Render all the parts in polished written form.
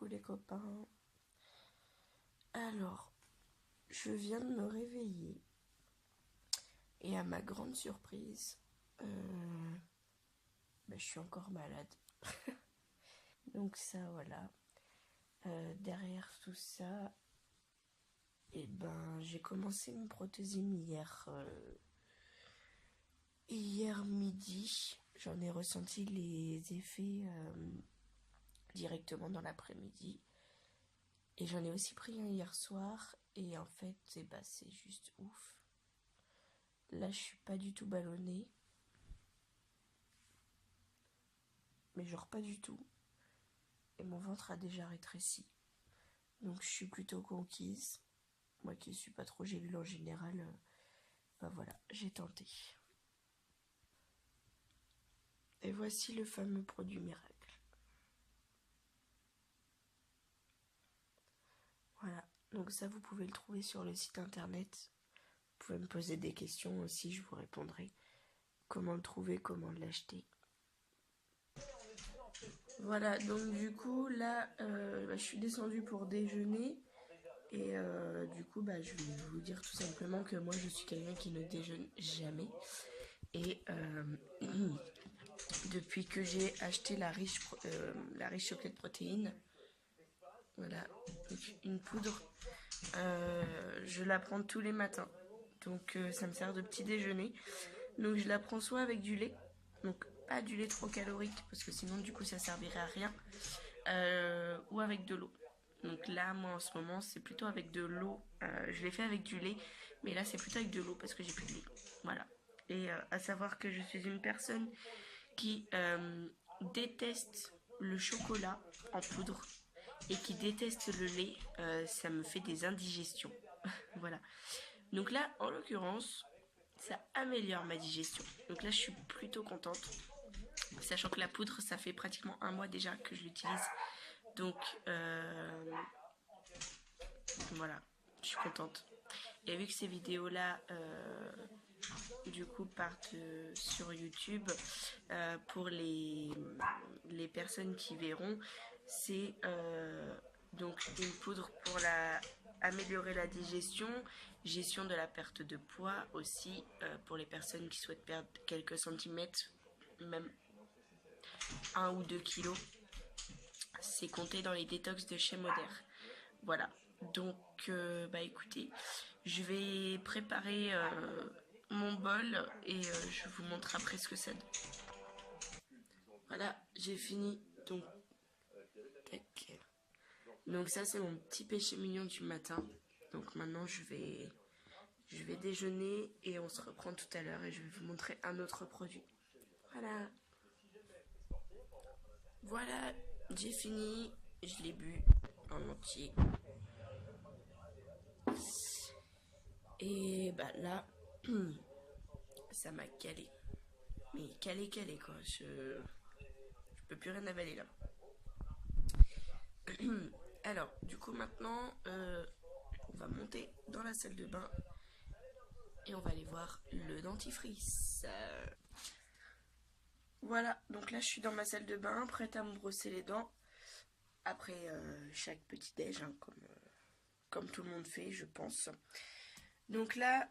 coucou les copains. Alors, je viens de me réveiller et à ma grande surprise, je suis encore malade. Donc ça, voilà. Derrière tout ça, j'ai commencé mon prothésine hier midi. J'en ai ressenti les effets directement dans l'après-midi. Et j'en ai aussi pris un hier soir. Et en fait, c'est juste ouf. Là, je suis pas du tout ballonnée. Mais genre pas du tout. Et mon ventre a déjà rétréci. Donc je suis plutôt conquise. Moi qui suis pas trop gélule en général, voilà, j'ai tenté. Et voici le fameux produit miracle. Voilà, donc ça vous pouvez le trouver sur le site internet. Vous pouvez me poser des questions aussi, je vous répondrai. Comment le trouver, comment l'acheter. Voilà, donc du coup là, je suis descendue pour déjeuner. Et du coup, je vais vous dire tout simplement que moi, je suis quelqu'un qui ne déjeune jamais. Et depuis que j'ai acheté la riche chocolate protéine, voilà, une poudre, je la prends tous les matins. Donc ça me sert de petit déjeuner. Donc je la prends soit avec du lait, donc pas du lait trop calorique, parce que sinon du coup ça servirait à rien, ou avec de l'eau. Donc là, moi en ce moment, c'est plutôt avec de l'eau. Je l'ai fait avec du lait, mais là c'est plutôt avec de l'eau parce que j'ai plus de lait. Voilà. Et à savoir que je suis une personne qui déteste le chocolat en poudre et qui déteste le lait. Ça me fait des indigestions. Voilà. Donc là, en l'occurrence, ça améliore ma digestion. Donc là, je suis plutôt contente. Sachant que la poudre, ça fait pratiquement un mois déjà que je l'utilise. Donc, voilà, je suis contente. Et vu que ces vidéos-là, du coup, partent sur YouTube, pour les personnes qui verront, c'est donc une poudre pour améliorer la digestion, gestion de la perte de poids aussi, pour les personnes qui souhaitent perdre quelques centimètres, même 1 ou 2 kilos. C'est compté dans les détox de chez Moder. Voilà. Donc, écoutez, je vais préparer mon bol et je vous montre après ce que ça donne. Voilà, j'ai fini. Donc, tac. Donc ça, c'est mon petit péché mignon du matin. Donc maintenant, je vais déjeuner et on se reprend tout à l'heure et je vais vous montrer un autre produit. Voilà. Voilà, j'ai fini. Je l'ai bu en entier. Et là, ça m'a calé. Mais calé quoi. Je peux plus rien avaler là. Alors, du coup maintenant, on va monter dans la salle de bain et on va aller voir le dentifrice. Voilà, donc là je suis dans ma salle de bain, prête à me brosser les dents après chaque petit déj, hein, comme tout le monde fait, je pense. Donc là,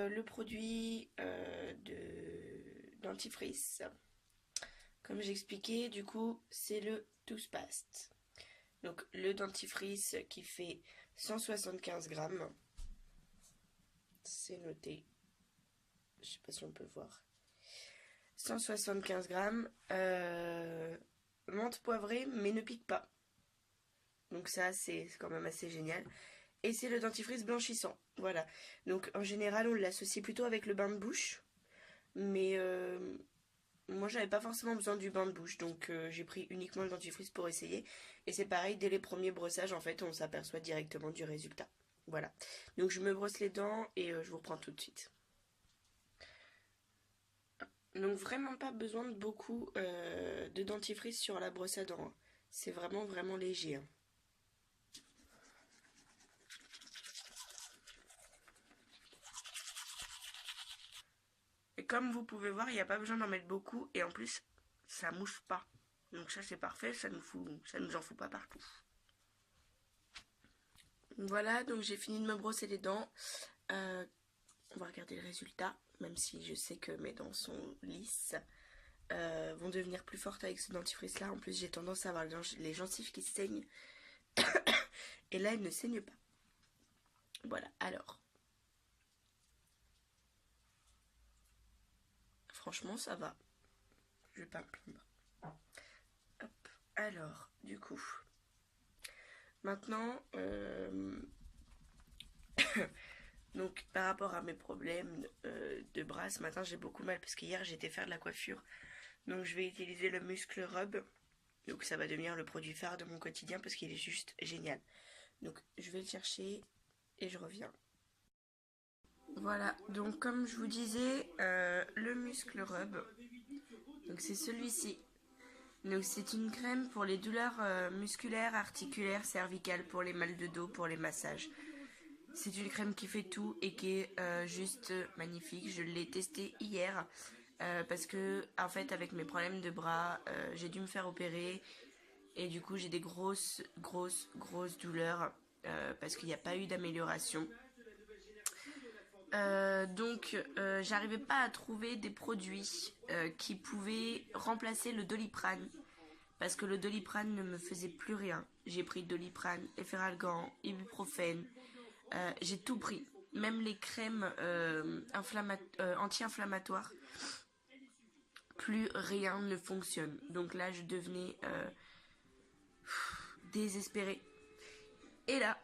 le produit de dentifrice, comme j'expliquais, du coup, c'est le Toothpaste. Donc le dentifrice qui fait 175 grammes. C'est noté. Je sais pas si on peut voir. 175 grammes. Menthe poivrée, mais ne pique pas. Donc ça, c'est quand même assez génial. Et c'est le dentifrice blanchissant. Voilà. Donc en général, on l'associe plutôt avec le bain de bouche. Mais moi, j'avais pas forcément besoin du bain de bouche. Donc j'ai pris uniquement le dentifrice pour essayer. Et c'est pareil, dès les premiers brossages, en fait, on s'aperçoit directement du résultat. Voilà. Donc je me brosse les dents et je vous reprends tout de suite. Donc vraiment pas besoin de beaucoup de dentifrice sur la brosse à dents. C'est vraiment vraiment léger. Et comme vous pouvez voir, il n'y a pas besoin d'en mettre beaucoup et en plus ça mouche pas. Donc ça c'est parfait, ça nous en fout pas partout. Voilà, donc j'ai fini de me brosser les dents. On va regarder le résultat, même si je sais que mes dents sont lisses. Vont devenir plus fortes avec ce dentifrice là. En plus j'ai tendance à avoir les gencives qui saignent. Et là elles ne saignent pas. Voilà, alors. Franchement ça va. Je vais pas me plaindre. Hop. Alors, du coup. Maintenant, donc par rapport à mes problèmes de bras, ce matin j'ai beaucoup mal parce qu'hier j'étais faire de la coiffure. Donc je vais utiliser le muscle rub. Donc ça va devenir le produit phare de mon quotidien parce qu'il est juste génial. Donc je vais le chercher et je reviens. Voilà, donc comme je vous disais, le muscle rub, donc c'est celui-ci. Donc c'est une crème pour les douleurs musculaires, articulaires, cervicales, pour les mal de dos, pour les massages. C'est une crème qui fait tout et qui est juste magnifique. Je l'ai testée hier parce que en fait avec mes problèmes de bras, j'ai dû me faire opérer et du coup j'ai des grosses douleurs parce qu'il n'y a pas eu d'amélioration. Donc j'arrivais pas à trouver des produits qui pouvaient remplacer le Doliprane parce que le Doliprane ne me faisait plus rien. J'ai pris Doliprane, Efferalgan, Ibuprofène, j'ai tout pris, même les crèmes anti-inflammatoires. Plus rien ne fonctionne. Donc là je devenais désespérée. Et là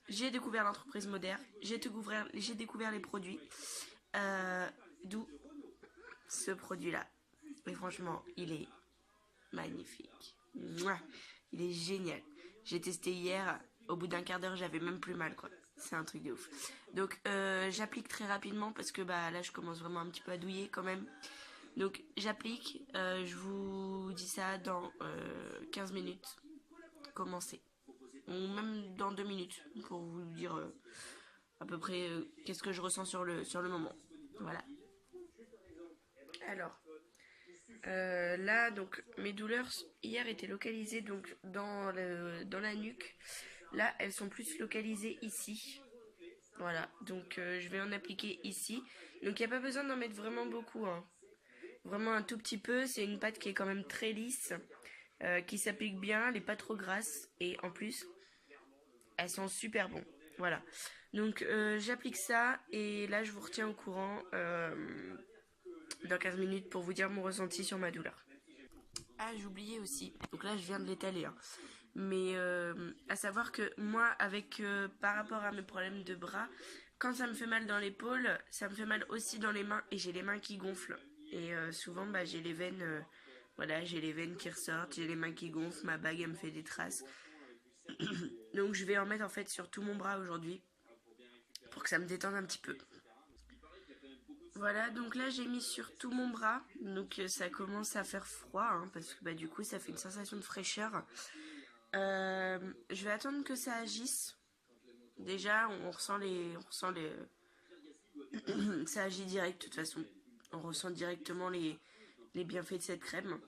j'ai découvert l'entreprise moderne, j'ai découvert les produits, d'où ce produit-là. Et franchement, il est magnifique. Mouah, il est génial. J'ai testé hier, au bout d'un quart d'heure, j'avais même plus mal, quoi. C'est un truc de ouf. Donc, j'applique très rapidement parce que bah là, je commence vraiment un petit peu à douiller quand même. Donc, j'applique. Je vous dis ça dans 15 minutes. Commencez. Ou même dans 2 minutes pour vous dire à peu près qu'est-ce que je ressens sur le moment. Voilà. Alors, là, donc, mes douleurs hier étaient localisées donc dans la nuque. Là, elles sont plus localisées ici. Voilà, donc je vais en appliquer ici. Donc, il n'y a pas besoin d'en mettre vraiment beaucoup, hein. Vraiment un tout petit peu. C'est une pâte qui est quand même très lisse, qui s'applique bien, elle n'est pas trop grasse. Et en plus, elles sont super bon. Voilà. Donc, j'applique ça. Et là, je vous retiens au courant dans 15 minutes pour vous dire mon ressenti sur ma douleur. Ah, j'oubliais aussi. Donc là, je viens de l'étaler, hein. Mais à savoir que moi, avec par rapport à mes problèmes de bras, quand ça me fait mal dans l'épaule, ça me fait mal aussi dans les mains et j'ai les mains qui gonflent. Et souvent, bah, j'ai les veines, voilà, j'ai les veines qui ressortent, j'ai les mains qui gonflent, ma bague elle me fait des traces. Donc je vais en mettre en fait sur tout mon bras aujourd'hui pour que ça me détende un petit peu. Voilà, donc là j'ai mis sur tout mon bras, donc ça commence à faire froid, hein, parce que bah, du coup ça fait une sensation de fraîcheur. Je vais attendre que ça agisse. Déjà, ça agit direct de toute façon. On ressent directement les bienfaits de cette crème.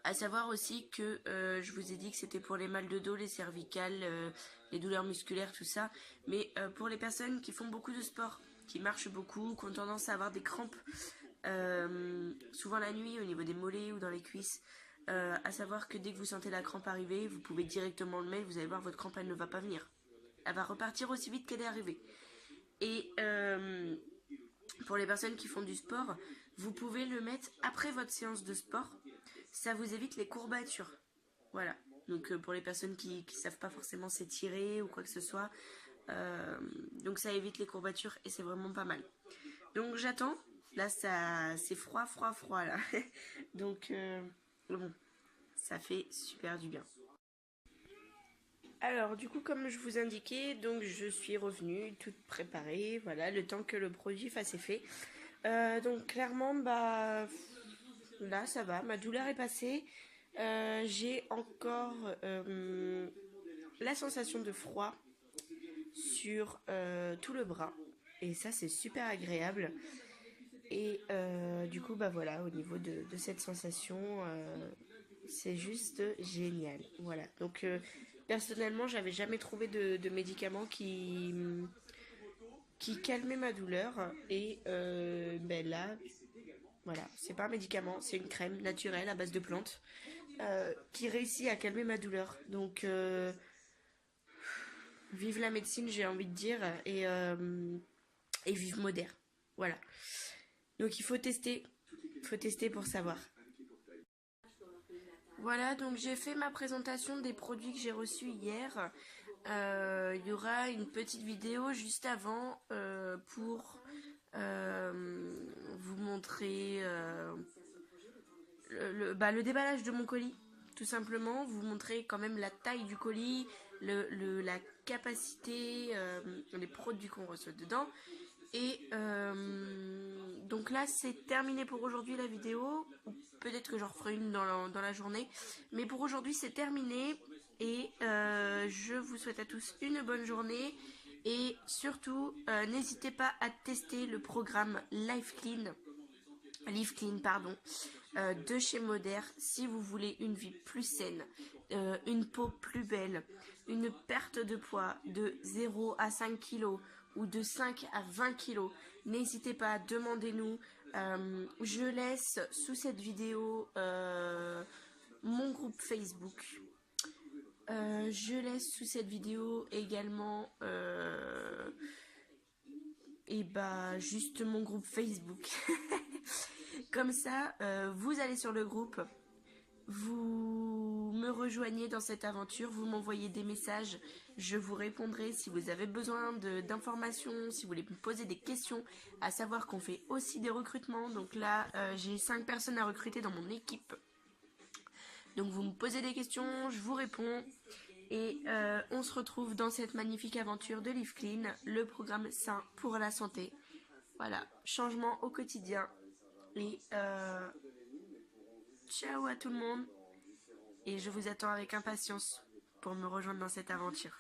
À savoir aussi que je vous ai dit que c'était pour les mal de dos, les cervicales, les douleurs musculaires, tout ça. Mais pour les personnes qui font beaucoup de sport, qui marchent beaucoup, qui ont tendance à avoir des crampes, souvent la nuit au niveau des mollets ou dans les cuisses, à savoir que dès que vous sentez la crampe arriver, vous pouvez directement le mettre, vous allez voir votre crampe elle ne va pas venir. Elle va repartir aussi vite qu'elle est arrivée. Et pour les personnes qui font du sport, vous pouvez le mettre après votre séance de sport. Ça vous évite les courbatures. Voilà. Donc pour les personnes qui ne savent pas forcément s'étirer ou quoi que ce soit, donc ça évite les courbatures et c'est vraiment pas mal. Donc j'attends. Là c'est froid là. Donc bon, ça fait super du bien. Alors du coup comme je vous indiquais, donc je suis revenue toute préparée, voilà, le temps que le produit fasse effet. Donc clairement bah là ça va, ma douleur est passée. J'ai encore la sensation de froid sur tout le bras et ça c'est super agréable. Et du coup bah voilà, au niveau de cette sensation, c'est juste génial. Voilà, donc Personnellement, j'avais jamais trouvé de médicament qui calmait ma douleur. Et ben là, voilà, c'est pas un médicament, c'est une crème naturelle à base de plantes qui réussit à calmer ma douleur. Donc, vive la médecine, j'ai envie de dire, et vive Modère. Voilà. Donc, il faut tester pour savoir. Voilà, donc j'ai fait ma présentation des produits que j'ai reçus hier. Il y aura une petite vidéo juste avant pour vous montrer le déballage de mon colis, tout simplement. Vous montrer quand même la taille du colis, la capacité, les produits qu'on reçoit dedans. Et donc là, c'est terminé pour aujourd'hui la vidéo. Peut-être que j'en referai une dans la journée. Mais pour aujourd'hui, c'est terminé. Et je vous souhaite à tous une bonne journée. Et surtout, n'hésitez pas à tester le programme Live Clean, pardon, de chez Modère si vous voulez une vie plus saine, une peau plus belle, une perte de poids de 0 à 5 kilos ou de 5 à 20 kilos. N'hésitez pas, demandez-nous. Je laisse sous cette vidéo mon groupe Facebook. Je laisse sous cette vidéo également et bah juste mon groupe Facebook. Comme ça, vous allez sur le groupe, vous me rejoignez dans cette aventure, vous m'envoyez des messages, je vous répondrai si vous avez besoin d'informations, si vous voulez me poser des questions, à savoir qu'on fait aussi des recrutements. Donc là, j'ai 5 personnes à recruter dans mon équipe. Donc vous me posez des questions, je vous réponds. Et on se retrouve dans cette magnifique aventure de Live Clean, le programme sain pour la santé. Voilà, changement au quotidien. Et ciao à tout le monde. Et je vous attends avec impatience pour me rejoindre dans cette aventure.